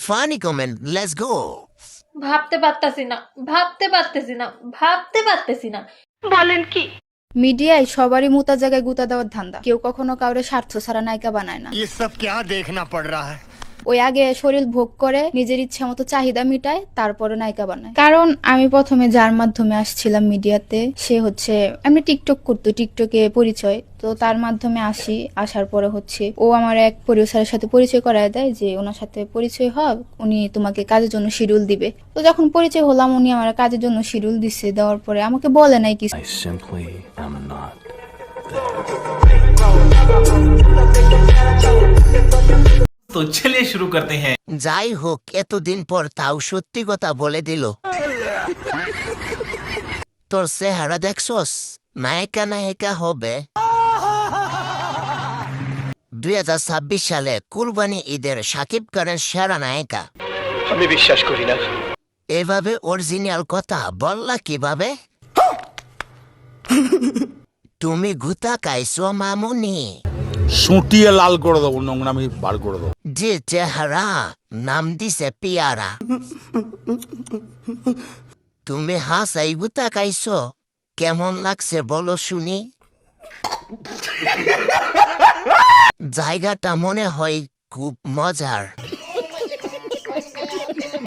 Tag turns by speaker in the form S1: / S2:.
S1: Funny comment, let's go.
S2: ভাবতে পারতাছি না, ভাবতে পারতেছি না, ভাবতে পারতেছি না। বলেন কি?
S3: মিডিয়ায় সবারই মুতা জায়গায় গুতা দেওয়ার ধান্দা, কেউ কখনো কাউরে স্বার্থ ছাড়া নায়িকা বানায় না।
S1: ये सब क्या देखना पड़ रहा है?
S3: ওই আগে শরীর ভোগ করে নিজের ইচ্ছা মতো চাহিদা মিটায়, তারপরে নায়িকা বানায়। কারণ আমি প্রথমে যার মাধ্যমে আসছিলাম মিডিয়াতে, সে হচ্ছে এমনি টিকটক করতো, টিকটকে পরিচয়, তো তার মাধ্যমে আসার পরে হচ্ছে ও আমার এক প্রডিউসারের সাথে পরিচয় করায় দেয় যে ওনার সাথে পরিচয় হয়, উনি তোমাকে কাজের জন্য শিডিউল দিবে। তো যখন পরিচয় হলাম, উনি আমার কাজের জন্য শিডিউল দিচ্ছে, দেওয়ার পরে আমাকে বলে নাই কিছু।
S4: I simply am not
S5: तो चलिए शुरू करते हैं।
S1: যাই হোক, এতদিন পর তাও সত্যি কথা বলে দিল। তোর চেহারা দেখছস, নায়িকা নায়িকা হবে। 2026 সালে কুরবানি ঈদের শাকিব খানের সেরা নায়িকা।
S6: আমি বিশ্বাস করি না।
S1: এভাবে অরিজিনাল কথা বললা কিভাবে? তুমি গুতা খাইছো মামুনি।
S7: সুটিয়ে লাল করে দেবো, নোংরামি বার করে দেবো।
S1: যে চেহারা, নাম দিছে পিয়ারা। তুমি হাসাই গুতা খাইছো, কেমন লাগছে বলো শুনি? জায়গাটা মনে হয় খুব মজার।